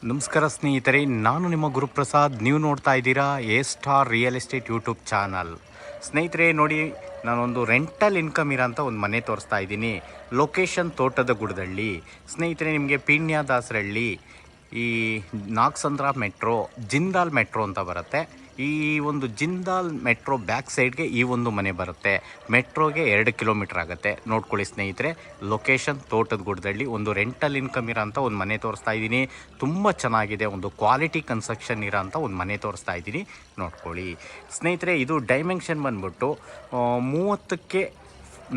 ನಮಸ್ಕಾರ ಸ್ನೇಹಿತರೆ, ನಾನು ನಿಮ್ಮ ಗುರುಪ್ರಸಾದ್. ನೀವು ನೋಡ್ತಾ ಇದ್ದೀರಾ A star real estate YouTube channel. ಸ್ನೇಹಿತರೆ ನೋಡಿ, ನಾನೊಂದು ರೆಂಟಲ್ ಇನ್ಕಮ್ ಇರೋಂಥ ಒಂದು ಮನೆ ತೋರಿಸ್ತಾ ಇದ್ದೀನಿ. ಲೊಕೇಶನ್ ತೋಟದ ಗುಡದಳ್ಳಿ. ಸ್ನೇಹಿತರೆ, ನಿಮಗೆ ಪೀಣ್ಯ ದಾಸರಳ್ಳಿ, ಈ ನಾಗಸಂದ್ರ ಮೆಟ್ರೋ, ಜಿಂದಾಲ್ ಮೆಟ್ರೋ ಅಂತ ಬರುತ್ತೆ. ಈ ಒಂದು ಜಿಂದಾಲ್ ಮೆಟ್ರೋ ಬ್ಯಾಕ್ ಸೈಡ್ಗೆ ಈ ಒಂದು ಮನೆ ಬರುತ್ತೆ. ಮೆಟ್ರೋಗೆ 2 ಕಿಲೋಮೀಟ್ರ್ ಆಗುತ್ತೆ. ನೋಡ್ಕೊಳ್ಳಿ ಸ್ನೇಹಿತರೆ, ಲೊಕೇಶನ್ ತೋಟದ ಗುಡ್ದಳ್ಳಿ. ಒಂದು ರೆಂಟಲ್ ಇನ್ಕಮ್ ಇರೋಂಥ ಒಂದು ಮನೆ ತೋರಿಸ್ತಾ ಇದ್ದೀನಿ. ತುಂಬ ಚೆನ್ನಾಗಿದೆ, ಒಂದು ಕ್ವಾಲಿಟಿ ಕನ್ಸ್ಟ್ರಕ್ಷನ್ ಇರೋಂಥ ಒಂದು ಮನೆ ತೋರಿಸ್ತಾ ಇದ್ದೀನಿ. ನೋಡ್ಕೊಳ್ಳಿ ಸ್ನೇಹಿತರೆ, ಇದು ಡೈಮೆನ್ಷನ್ ಬಂದ್ಬಿಟ್ಟು 30ಕ್ಕೆ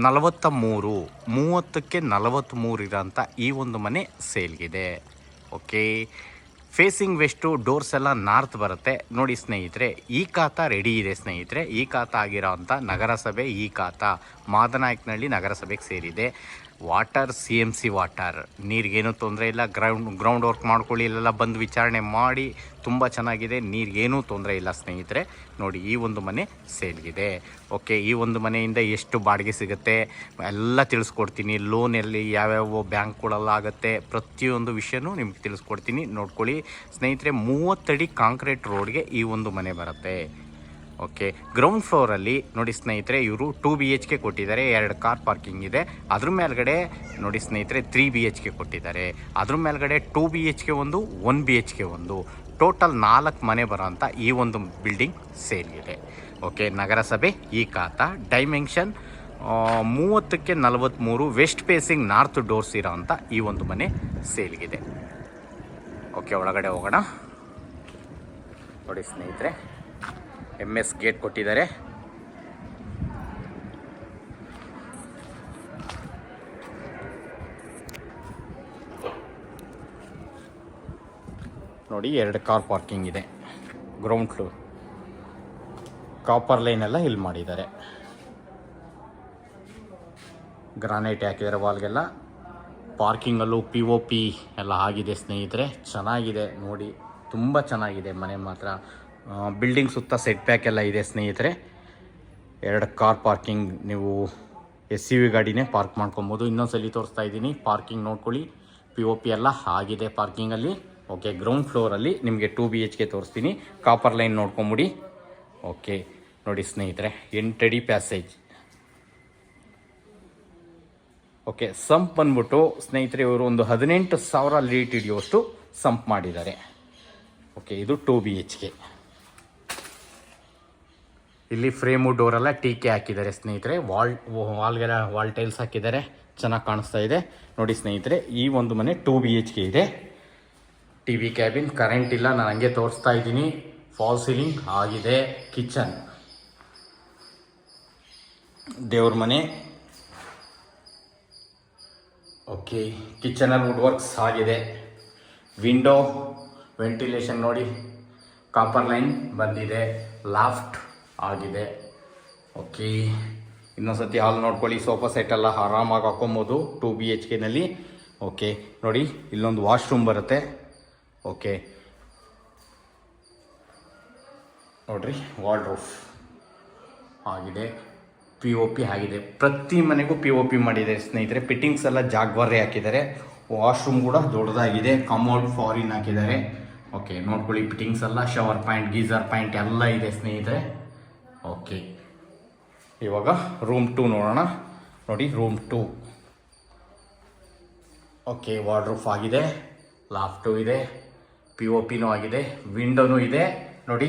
43, 30ಕ್ಕೆ 43 ಇರೋಂಥ ಈ ಒಂದು ಮನೆ ಸೇಲ್ಗಿದೆ. ಓಕೆ, ಫೇಸಿಂಗ್ ವೆಸ್ಟು, ಡೋರ್ಸ್ ಎಲ್ಲ ನಾರ್ತ್ ಬರುತ್ತೆ. ನೋಡಿ ಸ್ನೇಹಿತರೆ, ಈ ಖಾತಾ ರೆಡಿ ಇದೆ ಸ್ನೇಹಿತರೆ. ಈ ಖಾತಾ ಆಗಿರೋ ಅಂಥ ನಗರಸಭೆ, ಈ ಖಾತಾ ಮಾದನಾಯಕನಹಳ್ಳಿ ನಗರಸಭೆಗೆ ಸೇರಿದೆ. ವಾಟರ್ CMC ವಾಟರ್, ನೀರಿಗೇನು ತೊಂದರೆ ಇಲ್ಲ. ಗ್ರೌಂಡ್ ವರ್ಕ್ ಮಾಡ್ಕೊಳ್ಳಿ, ಇಲ್ಲೆಲ್ಲ ಬಂದು ವಿಚಾರಣೆ ಮಾಡಿ. ತುಂಬ ಚೆನ್ನಾಗಿದೆ, ನೀರಿಗೇನೂ ತೊಂದರೆ ಇಲ್ಲ ಸ್ನೇಹಿತರೆ. ನೋಡಿ, ಈ ಒಂದು ಮನೆ ಸೇಲ್ಗಿದೆ. ಓಕೆ, ಈ ಒಂದು ಮನೆಯಿಂದ ಎಷ್ಟು ಬಾಡಿಗೆ ಸಿಗುತ್ತೆ ಎಲ್ಲ ತಿಳಿಸ್ಕೊಡ್ತೀನಿ. ಲೋನಲ್ಲಿ ಯಾವ್ಯಾವ ಬ್ಯಾಂಕ್ಗಳೆಲ್ಲ ಪ್ರತಿಯೊಂದು ವಿಷಯನೂ ನಿಮ್ಗೆ ತಿಳಿಸ್ಕೊಡ್ತೀನಿ. ನೋಡ್ಕೊಳ್ಳಿ ಸ್ನೇಹಿತರೆ, 30 ಅಡಿ ಕಾಂಕ್ರೀಟ್ ರೋಡ್ಗೆ ಈ ಒಂದು ಮನೆ ಬರುತ್ತೆ. ಓಕೆ, ಗ್ರೌಂಡ್ ಫ್ಲೋರಲ್ಲಿ ನೋಡಿ ಸ್ನೇಹಿತರೆ, ಇವರು 2 BHK ಕೊಟ್ಟಿದ್ದಾರೆ. 2 ಕಾರ್ ಪಾರ್ಕಿಂಗ್ ಇದೆ. ಅದ್ರ ಮೇಲ್ಗಡೆ ನೋಡಿ ಸ್ನೇಹಿತರೆ 3 BHK ಕೊಟ್ಟಿದ್ದಾರೆ. ಅದ್ರ ಮೇಲ್ಗಡೆ 2 BHK ಒಂದು, 1 BHK ಒಂದು, ಟೋಟಲ್ 4 ಮನೆ ಬರೋಂಥ ಈ ಒಂದು ಬಿಲ್ಡಿಂಗ್ ಸೇಲ್ಗಿದೆ. ಓಕೆ, ನಗರಸಭೆ ಈ ಖಾತಾ, ಡೈಮೆನ್ಷನ್ 30ಕ್ಕೆ 43, ವೆಸ್ಟ್ ಫೇಸಿಂಗ್ ನಾರ್ತ್ ಡೋರ್ಸ್ ಇರೋ ಅಂಥ ಈ ಒಂದು ಮನೆ ಸೇಲ್ಗಿದೆ. ಓಕೆ, ಒಳಗಡೆ ಹೋಗೋಣ. ನೋಡಿ ಸ್ನೇಹಿತರೆ, MS ಗೇಟ್ ಕೊಟ್ಟಿದ್ದಾರೆ. ನೋಡಿ, 2 ಕಾರ್ ಪಾರ್ಕಿಂಗ್ ಇದೆ. ಗ್ರೌಂಡ್ ಫ್ಲೋರ್, ಕಾಪರ್ ಲೈನ್ ಎಲ್ಲ ಇಲ್ಲಿ ಮಾಡಿದ್ದಾರೆ. ಗ್ರಾನೈಟ್ ಹಾಕಿದ್ದಾರೆ ವಾಲ್ಗೆಲ್ಲ. ಪಾರ್ಕಿಂಗಲ್ಲೂ POP ಎಲ್ಲ ಆಗಿದೆ ಸ್ನೇಹಿತರೆ. ಚೆನ್ನಾಗಿದೆ ನೋಡಿ, ತುಂಬ ಚೆನ್ನಾಗಿದೆ ಮನೆ ಮಾತ್ರ. ಬಿಲ್ಡಿಂಗ್ ಸುತ್ತ ಸೆಟ್ ಬ್ಯಾಕ್ ಎಲ್ಲ ಇದೆ ಸ್ನೇಹಿತರೆ. 2 ಕಾರ್ ಪಾರ್ಕಿಂಗ್, ನೀವು SUV ಗಾಡಿನೇ ಪಾರ್ಕ್ ಮಾಡ್ಕೊಬೋದು. ಇನ್ನೊಂದ್ಸಲಿ ತೋರಿಸ್ತಾ ಇದ್ದೀನಿ, ಪಾರ್ಕಿಂಗ್ ನೋಡ್ಕೊಳ್ಳಿ. POP ಎಲ್ಲ ಆಗಿದೆ ಪಾರ್ಕಿಂಗಲ್ಲಿ. ಓಕೆ, ಗ್ರೌಂಡ್ ಫ್ಲೋರಲ್ಲಿ ನಿಮಗೆ 2 BHK ತೋರಿಸ್ತೀನಿ. Copper line ನೋಡ್ಕೊಂಬಿಡಿ. ಓಕೆ, ನೋಡಿ ಸ್ನೇಹಿತರೆ, 8 ಅಡಿ ಪ್ಯಾಸೇಜ್. ಓಕೆ, ಸಂಪ್ ಬಂದ್ಬಿಟ್ಟು ಸ್ನೇಹಿತರೆ, ಇವರು ಒಂದು 18,000 ಲೀಟ್ ಹಿಡಿಯುವಷ್ಟು ಸಂಪ್ ಮಾಡಿದ್ದಾರೆ. ಓಕೆ, ಇದು 2 BHK. ಇಲ್ಲಿ ಫ್ರೇಮು ಡೋರೆಲ್ಲ TK ಹಾಕಿದ್ದಾರೆ ಸ್ನೇಹಿತರೆ. ವಾಲ್ಗೆಲ್ಲ ವಾಲ್ ಟೈಲ್ಸ್ ಹಾಕಿದ್ದಾರೆ, ಚೆನ್ನಾಗಿ ಕಾಣಿಸ್ತಾ ಇದೆ. ನೋಡಿ ಸ್ನೇಹಿತರೆ, ಈ ಒಂದು ಮನೆ 2 BHK ಇದೆ. TV ಕ್ಯಾಬಿನ್, ಕರೆಂಟ್ ಇಲ್ಲ, ನಾನು ಹಂಗೆ ತೋರಿಸ್ತಾ ಇದ್ದೀನಿ. ಫಾಲ್ ಸೀಲಿಂಗ್ ಆಗಿದೆ. ಕಿಚನ್, ದೇವ್ರ ಮನೆ. ಓಕೆ, ಕಿಚನಲ್ಲಿ ವುಡ್ ವರ್ಕ್ಸ್ ಆಗಿದೆ. ವಿಂಡೋ, ವೆಂಟಿಲೇಷನ್ ನೋಡಿ, ಕಾಪರ್ ಲೈನ್ ಬಂದಿದೆ. ಲಾಫ್ಟ್ ಆಗಿದೆ. ಓಕೆ, ಇನ್ನೊಂದ್ಸತಿ ಹಾಲ್ ನೋಡ್ಕೊಳ್ಳಿ. ಸೋಫಾ ಸೆಟ್ ಎಲ್ಲ ಆರಾಮಾಗಿ ಹಾಕೊಬೋದು 2 BHKನಲ್ಲಿ. ಓಕೆ, ನೋಡಿ, ಇಲ್ಲೊಂದು ವಾಶ್ರೂಮ್ ಬರುತ್ತೆ. ಓಕೆ, ನೋಡ್ರಿ, ವಾರ್ಡ್ರೋಬ್ ಆಗಿದೆ. POP ಆಗಿದೆ. ಪ್ರತಿ ಮನೆಗೂ POP ಮಾಡಿದೆ ಸ್ನೇಹಿತರೆ. ಫಿಟ್ಟಿಂಗ್ಸ್ ಎಲ್ಲ ಜಾಗ್ವಾರೇ ಹಾಕಿದ್ದಾರೆ. ವಾಶ್ರೂಮ್ ಕೂಡ ದೊಡ್ಡದಾಗಿದೆ. ಕಮೋಡ್ ಫಾರಿನ್ ಹಾಕಿದ್ದಾರೆ. ಓಕೆ, ನೋಡ್ಕೊಳ್ಳಿ, ಫಿಟ್ಟಿಂಗ್ಸ್ ಎಲ್ಲ, ಶವರ್ ಪಾಯಿಂಟ್, ಗೀಸರ್ ಪಾಯಿಂಟ್ ಎಲ್ಲ ಇದೆ ಸ್ನೇಹಿತರೆ. ಓಕೆ, ಇವಾಗ ರೂಮ್ 2 ನೋಡೋಣ. ನೋಡಿ, ರೂಮ್ 2. ಓಕೆ, ವಾರ್ಡ್ರೋಬ್ ಆಗಿದೆ. ಲಾಫ್ಟು ಇದೆ. POPನೂ ಆಗಿದೆ. ವಿಂಡೋನೂ ಇದೆ. ನೋಡಿ,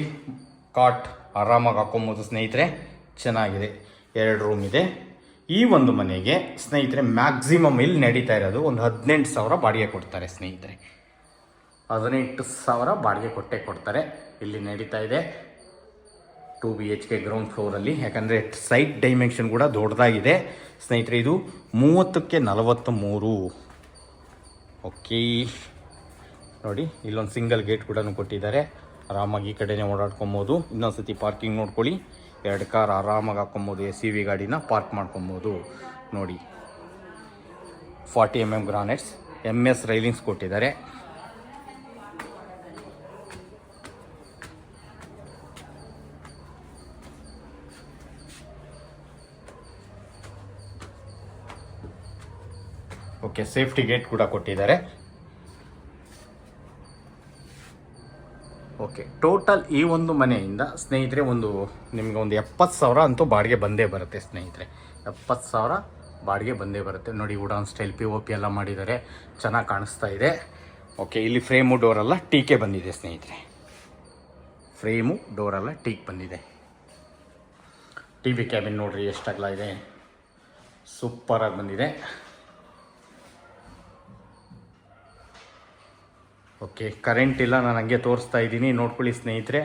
ಕಾಟ್ ಆರಾಮಾಗಿ ಹಾಕೊಬೋದು ಸ್ನೇಹಿತರೆ. ಚೆನ್ನಾಗಿದೆ. 2 ರೂಮ್ ಇದೆ. ಈ ಒಂದು ಮನೆಗೆ ಸ್ನೇಹಿತರೆ ಮ್ಯಾಕ್ಸಿಮಮ್ ಇಲ್ಲಿ ನಡೀತಾ ಇರೋದು ಒಂದು 18,000 ಬಾಡಿಗೆ ಕೊಡ್ತಾರೆ ಸ್ನೇಹಿತರೆ. 18,000 ಬಾಡಿಗೆ ಕೊಡ್ತಾರೆ. ಇಲ್ಲಿ ನಡೀತಾ ಇದೆ 2 BHK ಗ್ರೌಂಡ್ ಫ್ಲೋರಲ್ಲಿ. ಯಾಕಂದರೆ ಸೈಟ್ ಡೈಮೆನ್ಷನ್ ಕೂಡ ದೊಡ್ಡದಾಗಿದೆ ಸ್ನೇಹಿತರೆ. ಇದು 30ಕ್ಕೆ 43. ಓಕೆ, ನೋಡಿ, ಇಲ್ಲೊಂದು ಸಿಂಗಲ್ ಗೇಟ್ ಕೂಡ ಕೊಟ್ಟಿದ್ದಾರೆ. ಆರಾಮಾಗಿ ಈ ಕಡೆನೇ ಓಡಾಡ್ಕೊಬೋದು. ಇನ್ನೊಂದ್ಸತಿ ಪಾರ್ಕಿಂಗ್ ನೋಡ್ಕೊಳ್ಳಿ. 2 ಕಾರ್ ಆರಾಮಾಗಿ ಹಾಕ್ಕೊಬೋದು. SUV ಗಾಡಿನ ಪಾರ್ಕ್ ಮಾಡ್ಕೊಬೋದು. ನೋಡಿ, 40 mm ಗ್ರಾನೈಟ್ಸ್, MS ರೈಲಿಂಗ್ಸ್ ಕೊಟ್ಟಿದ್ದಾರೆ. ಓಕೆ, ಸೇಫ್ಟಿ ಗೇಟ್ ಕೂಡ ಕೊಟ್ಟಿದ್ದಾರೆ. ಓಕೆ, ಟೋಟಲ್ ಈ ಒಂದು ಮನೆಯಿಂದ ಸ್ನೇಹಿತರೆ ನಿಮಗೆ ಒಂದು 70,000 ಅಂತೂ ಬಾಡಿಗೆ ಬಂದೇ ಬರುತ್ತೆ ಸ್ನೇಹಿತರೆ. 70,000 ಬಾಡಿಗೆ ಬಂದೇ ಬರುತ್ತೆ. ನೋಡಿ, ವುಡನ್ ಸ್ಟೈಲ್ POP ಎಲ್ಲ ಮಾಡಿದ್ದಾರೆ, ಚೆನ್ನಾಗಿ ಕಾಣಿಸ್ತಾ ಇದೆ. ಓಕೆ, ಇಲ್ಲಿ ಫ್ರೇಮು ಡೋರೆಲ್ಲ ಟೀಕೆ ಬಂದಿದೆ ಸ್ನೇಹಿತರೆ. ಫ್ರೇಮು ಡೋರೆಲ್ಲ ಟೀಕ್ ಬಂದಿದೆ. TV ಕ್ಯಾಬಿನ್ ನೋಡ್ರಿ ಎಷ್ಟು ಅಗಲ ಇದೆ, ಸೂಪರಾಗಿ ಬಂದಿದೆ. ಓಕೆ, ಕರೆಂಟ್ ಇಲ್ಲ, ನಾನು ಹಂಗೆ ತೋರಿಸ್ತಾ ಇದ್ದೀನಿ, ನೋಡ್ಕೊಳ್ಳಿ ಸ್ನೇಹಿತರೆ.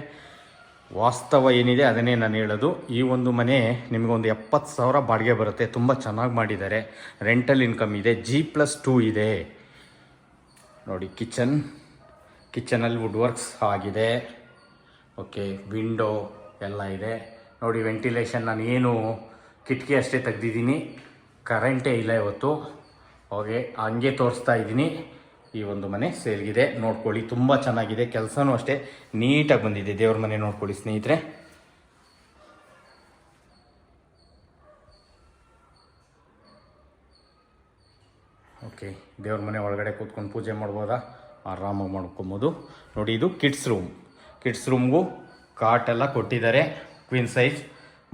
ವಾಸ್ತವ ಏನಿದೆ ಅದನ್ನೇ ನಾನು ಹೇಳೋದು. ಈ ಒಂದು ಮನೆ ನಿಮಗೊಂದು 70,000 ಬಾಡಿಗೆ ಬರುತ್ತೆ. ತುಂಬ ಚೆನ್ನಾಗಿ ಮಾಡಿದ್ದಾರೆ, ರೆಂಟಲ್ ಇನ್ಕಮ್ ಇದೆ, G+2 ಇದೆ. ನೋಡಿ, ಕಿಚನಲ್ಲಿ ವುಡ್ ವರ್ಕ್ಸ್ ಆಗಿದೆ. ಓಕೆ, ವಿಂಡೋ ಎಲ್ಲ ಇದೆ. ನೋಡಿ, ವೆಂಟಿಲೇಷನ್ ನಾನು ಏನು ಕಿಟಕಿ ಅಷ್ಟೇ ತೆಗ್ದಿದ್ದೀನಿ, ಕರೆಂಟೇ ಇಲ್ಲ ಇವತ್ತು. ಓಕೆ, ಹಂಗೆ ತೋರಿಸ್ತಾ ಇದ್ದೀನಿ. ಈ ಒಂದು ಮನೆ ಸೇಲ್ಗಿದೆ, ನೋಡ್ಕೊಳ್ಳಿ. ತುಂಬ ಚೆನ್ನಾಗಿದೆ, ಕೆಲಸನೂ ಅಷ್ಟೇ ನೀಟಾಗಿ ಬಂದಿದೆ. ದೇವ್ರ ಮನೆ ನೋಡ್ಕೊಳ್ಳಿ ಸ್ನೇಹಿತರೆ. ಓಕೆ, ದೇವ್ರ ಮನೆ ಒಳಗಡೆ ಕೂತ್ಕೊಂಡು ಪೂಜೆ ಮಾಡ್ಬೋದಾ, ಆರಾಮಾಗಿ ಮಾಡ್ಕೊಬೋದು. ನೋಡಿ, ಇದು ಕಿಡ್ಸ್ ರೂಮ್ಗೂ ಕಾಟ್ ಎಲ್ಲ ಕೊಟ್ಟಿದ್ದಾರೆ, ಕ್ವೀನ್ ಸೈಜ್.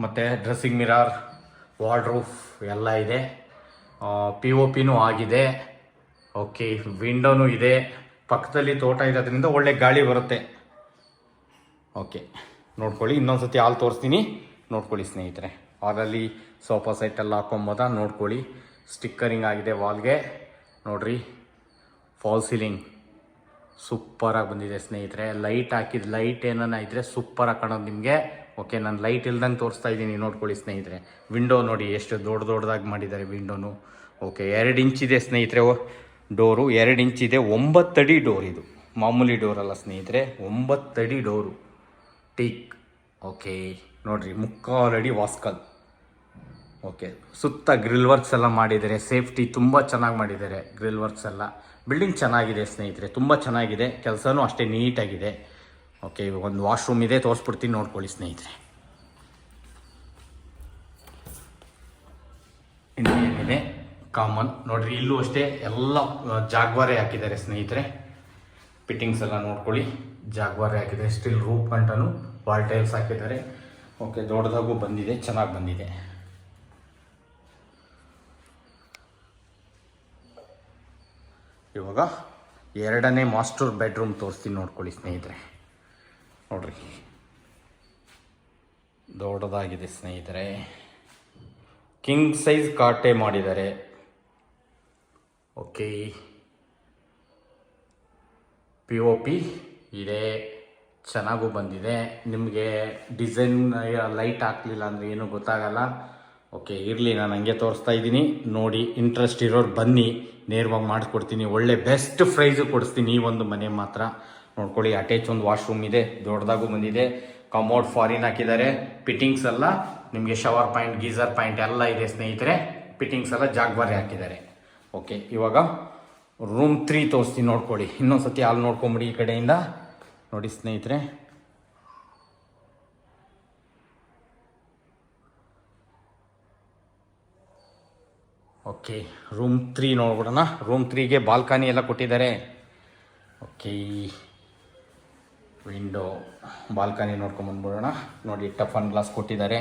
ಮತ್ತು ಡ್ರೆಸ್ಸಿಂಗ್ ಮಿರರ್, ವಾರ್ಡ್ರೂಫ್ ಎಲ್ಲ ಇದೆ. POPನೂ ಆಗಿದೆ. ಓಕೆ, ವಿಂಡೋನೂ ಇದೆ. ಪಕ್ಕದಲ್ಲಿ ತೋಟ ಇರೋದ್ರಿಂದ ಒಳ್ಳೆ ಗಾಳಿ ಬರುತ್ತೆ. ಓಕೆ, ನೋಡ್ಕೊಳ್ಳಿ. ಇನ್ನೊಂದು ಸತಿ ಹಾಲ್ ತೋರಿಸ್ತೀನಿ, ನೋಡ್ಕೊಳ್ಳಿ ಸ್ನೇಹಿತರೆ. ಹಾಲಲ್ಲಿ ಸೋಫಾ ಸೆಟ್ ಎಲ್ಲ ಹಾಕೊಬೋದಾ, ನೋಡ್ಕೊಳ್ಳಿ. ಸ್ಟಿಕ್ಕರಿಂಗ್ ಆಗಿದೆ ವಾಲ್ಗೆ. ನೋಡ್ರಿ, ಫಾಲ್ ಸೀಲಿಂಗ್ ಸೂಪರಾಗಿ ಬಂದಿದೆ ಸ್ನೇಹಿತರೆ. ಲೈಟ್ ಏನನ್ನ ಇದ್ದರೆ ಸೂಪರಾಗಿ ಕಾಣೋದು ನಿಮಗೆ. ಓಕೆ, ನಾನು ಲೈಟ್ ಇಲ್ದಂಗೆ ತೋರಿಸ್ತಾ ಇದ್ದೀನಿ, ನೋಡ್ಕೊಳ್ಳಿ ಸ್ನೇಹಿತರೆ. ವಿಂಡೋ ನೋಡಿ ಎಷ್ಟು ದೊಡ್ಡದಾಗಿ ಮಾಡಿದ್ದಾರೆ ವಿಂಡೋನು. ಓಕೆ, 2 ಇಂಚಿದೆ ಸ್ನೇಹಿತರೆ ಡೋರು, 2 ಇಂಚಿದೆ. 9 ಅಡಿ ಡೋರ್ ಇದು, ಮಾಮೂಲಿ ಡೋರಲ್ಲ ಸ್ನೇಹಿತರೆ, 9 ಅಡಿ ಡೋರು ಟೀಕ್. ಓಕೆ, ನೋಡಿರಿ, 3/4 ಅಡಿ ವಾಸ್ಕಲ್. ಓಕೆ, ಸುತ್ತ ಗ್ರಿಲ್ ವರ್ಕ್ಸ್ ಎಲ್ಲ ಮಾಡಿದ್ದಾರೆ, ಸೇಫ್ಟಿ ತುಂಬ ಚೆನ್ನಾಗಿ ಮಾಡಿದ್ದಾರೆ. ಗ್ರಿಲ್ ವರ್ಕ್ಸ್ ಎಲ್ಲ, ಬಿಲ್ಡಿಂಗ್ ಚೆನ್ನಾಗಿದೆ ಸ್ನೇಹಿತರೆ, ತುಂಬ ಚೆನ್ನಾಗಿದೆ. ಕೆಲಸನೂ ಅಷ್ಟೇ ನೀಟಾಗಿದೆ. ಓಕೆ, ಒಂದು ವಾಶ್ರೂಮ್ ಇದೆ, ತೋರಿಸ್ಬಿಡ್ತೀನಿ, ನೋಡ್ಕೊಳ್ಳಿ ಸ್ನೇಹಿತರೆ. ಇನ್ನೇನಿದೆ ಕಾಮನ್ ನೋಡ್ರಿ, ಇಲ್ಲೂ ಅಷ್ಟೇ ಎಲ್ಲ ಜಾಗ್ವಾರೆ ಹಾಕಿದ್ದಾರೆ ಸ್ನೇಹಿತರೆ. ಫಿಟ್ಟಿಂಗ್ಸ್ ಎಲ್ಲ ನೋಡ್ಕೊಳ್ಳಿ, ಜಾಗ್ವಾರೆ ಹಾಕಿದ್ದಾರೆ. ಸ್ಟಿಲ್ ರೂಪ್ ಗಂಟನು ವಾಲ್ ಟೈಲ್ಸ್ ಹಾಕಿದ್ದಾರೆ. ಓಕೆ, ದೊಡ್ಡದಾಗೂ ಬಂದಿದೆ, ಚೆನ್ನಾಗಿ ಬಂದಿದೆ. ಇವಾಗ 2ನೇ ಮಾಸ್ಟರ್ ಬೆಡ್ರೂಮ್ ತೋರಿಸ್ತೀನಿ, ನೋಡ್ಕೊಳ್ಳಿ ಸ್ನೇಹಿತರೆ. ನೋಡ್ರಿ, ದೊಡ್ಡದಾಗಿದೆ ಸ್ನೇಹಿತರೆ. ಕಿಂಗ್ ಸೈಜ್ ಕಾಟೇ ಮಾಡಿದ್ದಾರೆ. ಓಕೆ, POP ಇದೆ, ಚೆನ್ನಾಗೂ ಬಂದಿದೆ. ನಿಮಗೆ ಡಿಸೈನ್ ಲೈಟ್ ಹಾಕಲಿಲ್ಲ ಅಂದರೆ ಏನೂ ಗೊತ್ತಾಗಲ್ಲ. ಓಕೆ, ಇರಲಿ, ನಾನು ಹಂಗೆ ತೋರಿಸ್ತಾ ಇದ್ದೀನಿ. ನೋಡಿ, ಇಂಟ್ರೆಸ್ಟ್ ಇರೋರು ಬನ್ನಿ, ನೇರವಾಗಿ ಮಾಡಿಸ್ಕೊಡ್ತೀನಿ. ಒಳ್ಳೆ ಬೆಸ್ಟ್ ಪ್ರೈಸು ಕೊಡಿಸ್ತೀನಿ. ಈ ಒಂದು ಮನೆ ಮಾತ್ರ ನೋಡ್ಕೊಳ್ಳಿ. ಅಟ್ಯಾಚ್ ಒಂದು ವಾಶ್ರೂಮ್ ಇದೆ, ದೊಡ್ಡದಾಗೂ ಬಂದಿದೆ. ಕಮೋಡ್ ಫಾರಿನ್ ಹಾಕಿದ್ದಾರೆ. ಫಿಟ್ಟಿಂಗ್ಸ್ ಎಲ್ಲ ನಿಮಗೆ ಶವರ್ ಪಾಯಿಂಟ್, ಗೀಸರ್ ಪಾಯಿಂಟ್ ಎಲ್ಲ ಇದೆ ಸ್ನೇಹಿತರೆ. ಫಿಟ್ಟಿಂಗ್ಸ್ ಎಲ್ಲ ಜಾಗ್ವಾರೆ ಹಾಕಿದ್ದಾರೆ. ಓಕೆ, ಇವಾಗ ರೂಮ್ 3 ತೋರಿಸ್ತೀನಿ, ನೋಡ್ಕೊಳ್ಳಿ. ಇನ್ನೊಂದು ಸತಿ ಹಾಲ್ ನೋಡ್ಕೊಂಬಿಡಿ ಈ ಕಡೆಯಿಂದ. ನೋಡಿ ಸ್ನೇಹಿತರೆ, ಓಕೆ, ರೂಮ್ 3 ನೋಡ್ಬಿಡೋಣ. ರೂಮ್ 3ಗೆ ಬಾಲ್ಕನಿ ಎಲ್ಲ ಕೊಟ್ಟಿದ್ದಾರೆ. ಓಕೆ, ವಿಂಡೋ, ಬಾಲ್ಕನಿ ನೋಡ್ಕೊಂಬಂದ್ಬಿಡೋಣ. ನೋಡಿ, ಟಫನ್ ಗ್ಲಾಸ್ ಕೊಟ್ಟಿದ್ದಾರೆ.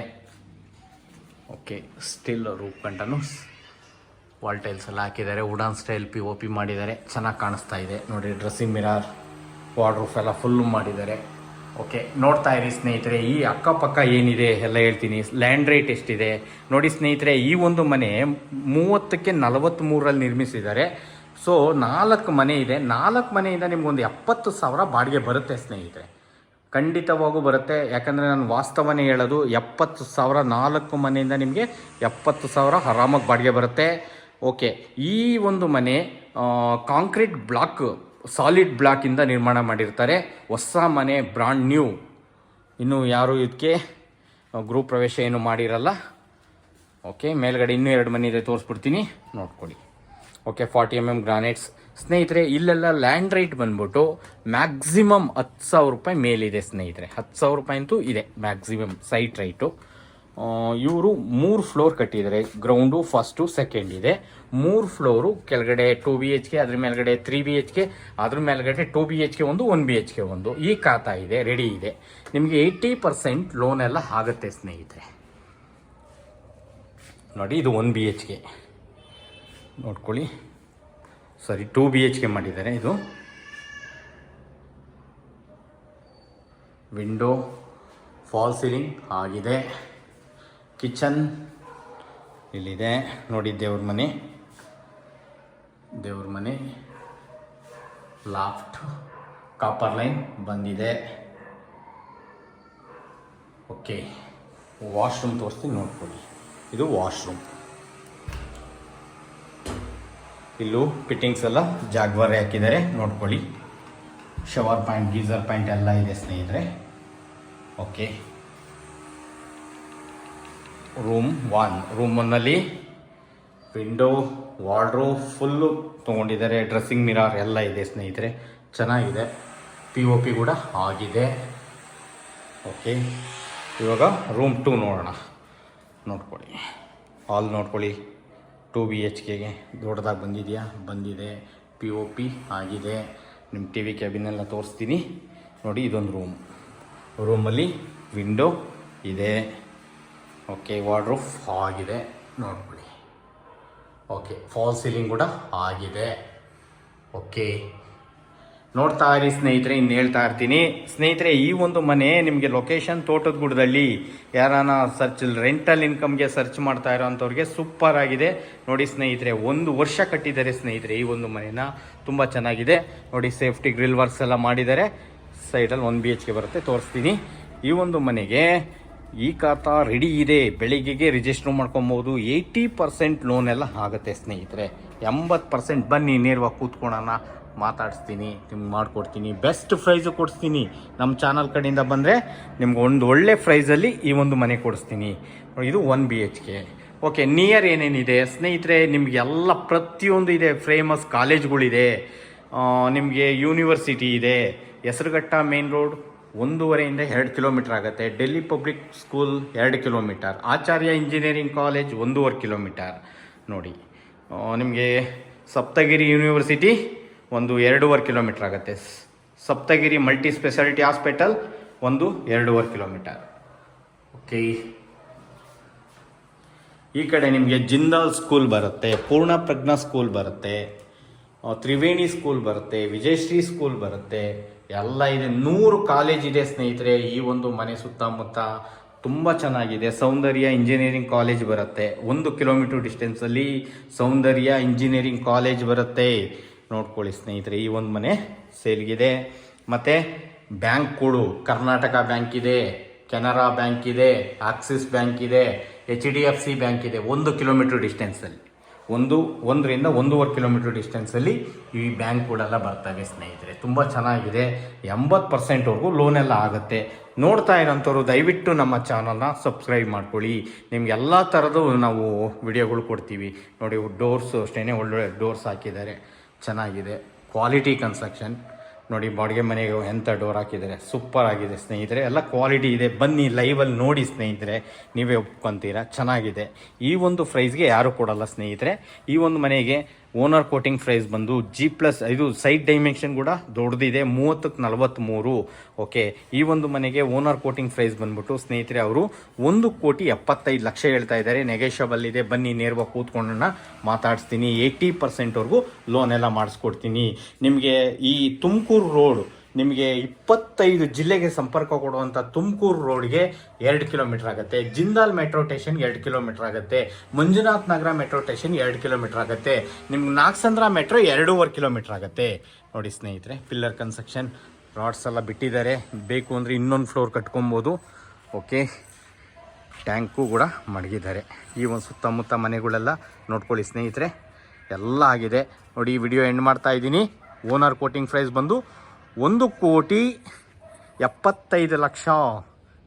ಓಕೆ, ಸ್ಟಿಲ್ ರೂಪ್ ಗಂಟನು ವಾಲ್ ಟೈಲ್ಸ್ ಎಲ್ಲ ಹಾಕಿದ್ದಾರೆ. ವುಡನ್ ಸ್ಟೈಲ್ POP ಮಾಡಿದ್ದಾರೆ, ಚೆನ್ನಾಗಿ ಕಾಣಿಸ್ತಾ ಇದೆ. ನೋಡಿ, ಡ್ರೆಸ್ಸಿಂಗ್ ಮಿರರ್, ವಾರ್ಡ್ರೂಫ್ ಎಲ್ಲ ಫುಲ್ಲು ಮಾಡಿದ್ದಾರೆ. ಓಕೆ, ನೋಡ್ತಾ ಇರಿ ಸ್ನೇಹಿತರೆ. ಈ ಅಕ್ಕಪಕ್ಕ ಏನಿದೆ ಎಲ್ಲ ಹೇಳ್ತೀನಿ. ಲ್ಯಾಂಡ್ ರೇಟ್ ಎಷ್ಟಿದೆ ನೋಡಿ ಸ್ನೇಹಿತರೆ. ಈ ಒಂದು ಮನೆ 30ಕ್ಕೆ 43ರಲ್ಲಿ ನಿರ್ಮಿಸಿದ್ದಾರೆ. ಸೊ 4 ಮನೆ ಇದೆ. 4 ಮನೆಯಿಂದ ನಿಮ್ಗೊಂದು 70,000 ಬಾಡಿಗೆ ಬರುತ್ತೆ ಸ್ನೇಹಿತರೆ, ಖಂಡಿತವಾಗೂ ಬರುತ್ತೆ. ಯಾಕಂದರೆ ನಾನು ವಾಸ್ತವನೇ ಹೇಳೋದು, 70,000 4 ಮನೆಯಿಂದ ನಿಮಗೆ 70,000 ಆರಾಮಾಗಿ ಬಾಡಿಗೆ ಬರುತ್ತೆ. ಓಕೆ, ಈ ಒಂದು ಮನೆ ಕಾಂಕ್ರೀಟ್ ಬ್ಲಾಕ್, ಸಾಲಿಡ್ ಬ್ಲಾಕಿಂದ ನಿರ್ಮಾಣ ಮಾಡಿರ್ತಾರೆ. ಹೊಸ ಮನೆ, ಬ್ರಾಂಡ್ ನ್ಯೂ. ಇನ್ನೂ ಯಾರು ಇದಕ್ಕೆ ಗೃಹ ಪ್ರವೇಶ ಏನು ಮಾಡಿರಲ್ಲ. ಓಕೆ, ಮೇಲ್ಗಡೆ ಇನ್ನೂ 2 ಮನೆ ಇದೆ, ತೋರಿಸ್ಬಿಡ್ತೀನಿ, ನೋಡ್ಕೊಳ್ಳಿ. ಓಕೆ, 40 mm ಗ್ರಾನೈಟ್ಸ್ ಸ್ನೇಹಿತರೆ. ಇಲ್ಲೆಲ್ಲ ಲ್ಯಾಂಡ್ ರೈಟ್ ಬಂದ್ಬಿಟ್ಟು ಮ್ಯಾಕ್ಸಿಮಮ್ 10,000 ರೂಪಾಯಿ ಮೇಲಿದೆ ಸ್ನೇಹಿತರೆ. 10,000 ರೂಪಾಯಿ ಅಂತೂ ಇದೆ ಮ್ಯಾಕ್ಸಿಮಮ್ ಸೈಟ್ ರೈಟು. ಇವರು 3 ಫ್ಲೋರ್ ಕಟ್ಟಿದ್ದಾರೆ. ಗ್ರೌಂಡು ಫಸ್ಟು ಸೆಕೆಂಡ್ ಇದೆ. 3 ಫ್ಲೋರು, ಕೆಳಗಡೆ 2 BHK, ಅದ್ರ ಮೇಲ್ಗಡೆ 3 BHK, ಅದ್ರ ಮೇಲ್ಗಡೆ 2 BHK ಒಂದು, 1 BHK ಒಂದು. ಈ ಖಾತಾ ಇದೆ, ರೆಡಿ ಇದೆ. ನಿಮಗೆ 80% ಲೋನ್ ಎಲ್ಲ ಆಗುತ್ತೆ ಸ್ನೇಹಿತರೆ. ನೋಡಿ, ಇದು 1 BHK ನೋಡ್ಕೊಳ್ಳಿ. ಸರಿ, 2 BHK ಮಾಡಿದ್ದಾರೆ. ಇದು ವಿಂಡೋ, ಫಾಲ್ ಸೀಲಿಂಗ್ ಆಗಿದೆ. ಕಿಚನ್ ಇಲ್ಲಿದೆ ನೋಡಿ. ದೇವ್ರ ಮನೆ, ಲಾಫ್ಟ್, ಕಾಪರ್ ಲೈನ್ ಬಂದಿದೆ. ಓಕೆ, ವಾಶ್ರೂಮ್ ತೋರಿಸ್ತೀನಿ ನೋಡ್ಕೊಳ್ಳಿ. ಇದು ವಾಶ್ರೂಮ್. ಇಲ್ಲೂ ಫಿಟ್ಟಿಂಗ್ಸ್ ಎಲ್ಲ ಜಾಗ್ವಾರೆ ಹಾಕಿದ್ದಾರೆ ನೋಡ್ಕೊಳ್ಳಿ. ಶವರ್ ಪಾಯಿಂಟ್, ಗೀಸರ್ ಪಾಯಿಂಟ್ ಎಲ್ಲ ಇದೆ ಸ್ನೇಹಿತರೆ. ಓಕೆ, ರೂಮ್ 1ನಲ್ಲಿ ವಿಂಡೋ, ವಾರ್ಡ್ರೋಬ್ ಫುಲ್ಲು ತೊಗೊಂಡಿದ್ದಾರೆ. ಡ್ರೆಸ್ಸಿಂಗ್ ಮಿರರ್ ಎಲ್ಲ ಇದೆ ಸ್ನೇಹಿತರೆ, ಚೆನ್ನಾಗಿದೆ. POP ಕೂಡ ಆಗಿದೆ. ಓಕೆ, ಇವಾಗ ರೂಮ್ 2 ನೋಡ್ಕೊಳ್ಳಿ. ಹಾಲ್ ನೋಡ್ಕೊಳ್ಳಿ. 2 BHKಗೆ ದೊಡ್ಡದಾಗಿ ಬಂದಿದೆ. POP ಆಗಿದೆ. ನಿಮ್ಮ TV ಕ್ಯಾಬಿನ್ ಎಲ್ಲ ತೋರಿಸ್ತೀನಿ ನೋಡಿ. ಇದೊಂದು ರೂಮಲ್ಲಿ ವಿಂಡೋ ಇದೆ. ಓಕೆ, ವಾರ್ಡ್ರೋಬ್ ಆಗಿದೆ ನೋಡ್ಕೊಳ್ಳಿ. ಓಕೆ, ಫಾಲ್ ಸೀಲಿಂಗ್ ಕೂಡ ಆಗಿದೆ. ಓಕೆ, ನೋಡ್ತಾ ಇರಿ ಸ್ನೇಹಿತರೆ. ಇನ್ನು ಹೇಳ್ತಾ ಇರ್ತೀನಿ ಸ್ನೇಹಿತರೆ, ಈ ಒಂದು ಮನೆ ನಿಮಗೆ ಲೊಕೇಶನ್ ತೋಟದಗುಡದಲ್ಲಿ ಯಾರಾನ ರೆಂಟಲ್ ಇನ್ಕಮ್ಗೆ ಸರ್ಚ್ ಮಾಡ್ತಾ ಇರೋ ಅಂಥವ್ರಿಗೆ ಸೂಪರ್ ಆಗಿದೆ ನೋಡಿ ಸ್ನೇಹಿತರೆ. 1 ವರ್ಷ ಕಟ್ಟಿದ್ದಾರೆ ಸ್ನೇಹಿತರೆ ಈ ಒಂದು ಮನೆನ. ತುಂಬ ಚೆನ್ನಾಗಿದೆ ನೋಡಿ. ಸೇಫ್ಟಿ ಗ್ರಿಲ್ ವರ್ಕ್ಸ್ ಎಲ್ಲ ಮಾಡಿದ್ದಾರೆ. ಸೈಡಲ್ಲಿ 1 BHK ಬರುತ್ತೆ, ತೋರಿಸ್ತೀನಿ. ಈ ಒಂದು ಮನೆಗೆ ಈ ಖಾತಾ ರೆಡಿ ಇದೆ. ಬೆಳಿಗ್ಗೆಗೆ ರಿಜಿಸ್ಟರ್ ಮಾಡ್ಕೊಬೋದು. 80% ಲೋನ್ ಎಲ್ಲ ಆಗುತ್ತೆ ಸ್ನೇಹಿತರೆ. 80% ಬನ್ನಿ, ನೇರವಾಗಿ ಕೂತ್ಕೊಳ್ಳೋಣ, ಮಾತಾಡಿಸ್ತೀನಿ, ನಿಮ್ಗೆ ಮಾಡಿಕೊಡ್ತೀನಿ. ಬೆಸ್ಟ್ ಪ್ರೈಸು ಕೊಡಿಸ್ತೀನಿ. ನಮ್ಮ ಚಾನಲ್ ಕಡೆಯಿಂದ ಬಂದರೆ ನಿಮ್ಗೆ ಒಂದು ಒಳ್ಳೆ ಪ್ರೈಸಲ್ಲಿ ಈ ಒಂದು ಮನೆ ಕೊಡಿಸ್ತೀನಿ. ಇದು 1 BHK. ಓಕೆ, ನಿಯರ್ ಏನೇನಿದೆ ಸ್ನೇಹಿತರೆ, ನಿಮಗೆಲ್ಲ ಪ್ರತಿಯೊಂದು ಇದೆ. ಫೇಮಸ್ ಕಾಲೇಜ್ಗಳಿದೆ, ನಿಮಗೆ ಯೂನಿವರ್ಸಿಟಿ ಇದೆ. ಹೆಸರುಘಟ್ಟ ಮೇನ್ ರೋಡ್ 1.5 ಇಂದ 2 ಕಿಲೋಮೀಟರ್ ಆಗುತ್ತೆ. Delhi public school 2 kilometre. Acharya engineering college 1.5 kilometre ನೋಡಿ. ನಿಮಗೆ ಸಪ್ತಗಿರಿ ಯೂನಿವರ್ಸಿಟಿ 2.5 ಕಿಲೋಮೀಟರ್ ಆಗುತ್ತೆ. Saptagiri multi speciality hospital 2.5 kilometre. Okay, ಈ ಕಡೆ ನಿಮಗೆ ಜಿಂದಾಲ್ ಸ್ಕೂಲ್ ಬರುತ್ತೆ, ಪೂರ್ಣ ಪ್ರಜ್ಞಾ ಸ್ಕೂಲ್ ಬರುತ್ತೆ, ತ್ರಿವೇಣಿ ಸ್ಕೂಲ್ ಬರುತ್ತೆ, ವಿಜಯಶ್ರೀ ಸ್ಕೂಲ್ ಬರುತ್ತೆ. ಎಲ್ಲ ಇದೆ. 100 ಕಾಲೇಜ್ ಇದೆ ಸ್ನೇಹಿತರೆ ಈ ಒಂದು ಮನೆ ಸುತ್ತಮುತ್ತ. ತುಂಬ ಚೆನ್ನಾಗಿದೆ. ಸೌಂದರ್ಯ ಇಂಜಿನಿಯರಿಂಗ್ ಕಾಲೇಜ್ ಬರುತ್ತೆ. 1 ಕಿಲೋಮೀಟರ್ ಡಿಸ್ಟೆನ್ಸಲ್ಲಿ ಸೌಂದರ್ಯ ಇಂಜಿನಿಯರಿಂಗ್ ಕಾಲೇಜ್ ಬರುತ್ತೆ ನೋಡ್ಕೊಳ್ಳಿ ಸ್ನೇಹಿತರೆ. ಈ ಒಂದು ಮನೆ ಸೇಲ್ಗಿದೆ. ಮತ್ತು ಬ್ಯಾಂಕ್ಗಳು, ಕರ್ನಾಟಕ ಬ್ಯಾಂಕ್ ಇದೆ, ಕೆನರಾ ಬ್ಯಾಂಕ್ ಇದೆ, ಆಕ್ಸಿಸ್ ಬ್ಯಾಂಕ್ ಇದೆ, HDFC ಬ್ಯಾಂಕ್ ಇದೆ. 1 ಕಿಲೋಮೀಟರ್ ಡಿಸ್ಟೆನ್ಸಲ್ಲಿ, 1 ರಿಂದ 1.5 ಕಿಲೋಮೀಟರ್ ಡಿಸ್ಟೆನ್ಸಲ್ಲಿ ಈ ಬ್ಯಾಂಕ್ಗಳೆಲ್ಲ ಬರ್ತವೆ ಸ್ನೇಹಿತರೆ. ತುಂಬ ಚೆನ್ನಾಗಿದೆ. 80%ವರೆಗೂ ಲೋನ್ ಎಲ್ಲ ಆಗುತ್ತೆ. ನೋಡ್ತಾ ಇರೋಂಥವ್ರು ದಯವಿಟ್ಟು ನಮ್ಮ ಚಾನಲ್ನ ಸಬ್ಸ್ಕ್ರೈಬ್ ಮಾಡ್ಕೊಳ್ಳಿ. ನಿಮ್ಗೆ ಎಲ್ಲ ಥರದ್ದು ನಾವು ವಿಡಿಯೋಗಳು ಕೊಡ್ತೀವಿ ನೋಡಿ. ಡೋರ್ಸು ಅಷ್ಟೇ ಒಳ್ಳೊಳ್ಳೆ ಡೋರ್ಸ್ ಹಾಕಿದ್ದಾರೆ, ಚೆನ್ನಾಗಿದೆ. ಕ್ವಾಲಿಟಿ ಕನ್ಸ್ಟ್ರಕ್ಷನ್ ನೋಡಿ. ಬಾಡಿಗೆ ಮನೆಗೆ ಎಂಥ ಡೋರ್ ಹಾಕಿದ್ದಾರೆ, ಸೂಪರ್ ಆಗಿದೆ ಸ್ನೇಹಿತರೆ. ಎಲ್ಲ ಕ್ವಾಲಿಟಿ ಇದೆ. ಬನ್ನಿ ಲೈವಲ್ಲಿ ನೋಡಿ ಸ್ನೇಹಿತರೆ, ನೀವೇ ಒಪ್ಕೊತೀರಾ. ಚೆನ್ನಾಗಿದೆ. ಈ ಒಂದು ಪ್ರೈಸ್ಗೆ ಯಾರೂ ಕೊಡಲ್ಲ ಸ್ನೇಹಿತರೆ. ಈ ಒಂದು ಮನೆಗೆ ಓನರ್ ಕೋಟಿಂಗ್ ಪ್ರೈಸ್ ಬಂದು G+, ಇದು ಸೈಡ್ ಡೈಮೆನ್ಷನ್ ಕೂಡ ದೊಡ್ಡದಿದೆ, 30x43. ಓಕೆ, ಈ ಒಂದು ಮನೆಗೆ ಓನರ್ ಕೋಟಿಂಗ್ ಪ್ರೈಸ್ ಬಂದ್ಬಿಟ್ಟು ಸ್ನೇಹಿತರೆ ಅವರು 1,75,00,000 ಹೇಳ್ತಾ ಇದ್ದಾರೆ. ನೆಗೆಷಬಲ್ ಇದೆ. ಬನ್ನಿ ನೇರವಾಗಿ ಕೂತ್ಕೊಂಡನ್ನ ಮಾತಾಡಿಸ್ತೀನಿ. 80%ವರೆಗೂ ಲೋನ್ ಎಲ್ಲ ಮಾಡಿಸ್ಕೊಡ್ತೀನಿ. ನಿಮಗೆ ಈ ತುಮಕೂರು ರೋಡ್, ನಿಮಗೆ 25 ಜಿಲ್ಲೆಗೆ ಸಂಪರ್ಕ ಕೊಡುವಂಥ ತುಮಕೂರು ರೋಡ್ಗೆ 2 ಕಿಲೋಮೀಟರ್ ಆಗುತ್ತೆ. ಜಿಂದಾಲ್ ಮೆಟ್ರೋ ಸ್ಟೇಷನ್ಗೆ 2 ಕಿಲೋಮೀಟರ್ ಆಗುತ್ತೆ. ಮಂಜುನಾಥ್ ನಗರ ಮೆಟ್ರೋ ಸ್ಟೇಷನ್ 2 ಕಿಲೋಮೀಟರ್ ಆಗುತ್ತೆ. ನಿಮ್ಗೆ ನಾಗಸಂದ್ರ ಮೆಟ್ರೋ 2.5 ಕಿಲೋಮೀಟರ್ ಆಗುತ್ತೆ ನೋಡಿ ಸ್ನೇಹಿತರೆ. ಪಿಲ್ಲರ್ ಕನ್ಸ್ಟ್ರಕ್ಷನ್, ರಾಡ್ಸ್ ಎಲ್ಲ ಬಿಟ್ಟಿದ್ದಾರೆ. ಬೇಕು ಅಂದರೆ ಇನ್ನೊಂದು ಫ್ಲೋರ್ ಕಟ್ಕೊಬೋದು. ಓಕೆ, ಟ್ಯಾಂಕು ಕೂಡ ಮಡಗಿದ್ದಾರೆ. ಈ ಒಂದು ಸುತ್ತಮುತ್ತ ಮನೆಗಳೆಲ್ಲ ನೋಡ್ಕೊಳ್ಳಿ ಸ್ನೇಹಿತರೆ, ಎಲ್ಲ ಆಗಿದೆ ನೋಡಿ. ಈ ವಿಡಿಯೋ ಎಂಡ್ ಮಾಡ್ತಾ ಇದ್ದೀನಿ. ಓನರ್ ಕೋಟಿಂಗ್ ಪ್ರೈಸ್ ಬಂದು 1,75,00,000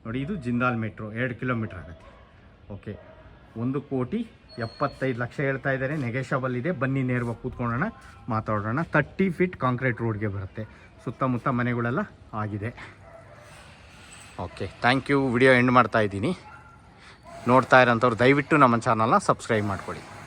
ನೋಡಿ. ಇದು ಜಿಂದಾಲ್ ಮೆಟ್ರೋ 2 ಕಿಲೋಮೀಟರ್ ಆಗುತ್ತೆ. ಓಕೆ, 1,75,00,000 ಹೇಳ್ತಾ ಇದ್ದಾರೆ. ನೆಗೆಷಬಲ್ ಇದೆ. ಬನ್ನಿ ನೇರವಾಗಿ ಕೂತ್ಕೊಳ್ಳೋಣ, ಮಾತಾಡೋಣ. 30 ಫೀಟ್ ಕಾಂಕ್ರೀಟ್ ರೋಡ್ಗೆ ಬರುತ್ತೆ. ಸುತ್ತಮುತ್ತ ಮನೆಗಳೆಲ್ಲ ಆಗಿದೆ. Okay, thank you. Video end ಮಾಡ್ತಾ ಇದ್ದೀನಿ. ನೋಡ್ತಾ ಇರೋಂಥವ್ರು ದಯವಿಟ್ಟು ನಮ್ಮ ಚಾನಲ್ನ ಸಬ್ಸ್ಕ್ರೈಬ್ ಮಾಡ್ಕೊಳ್ಳಿ.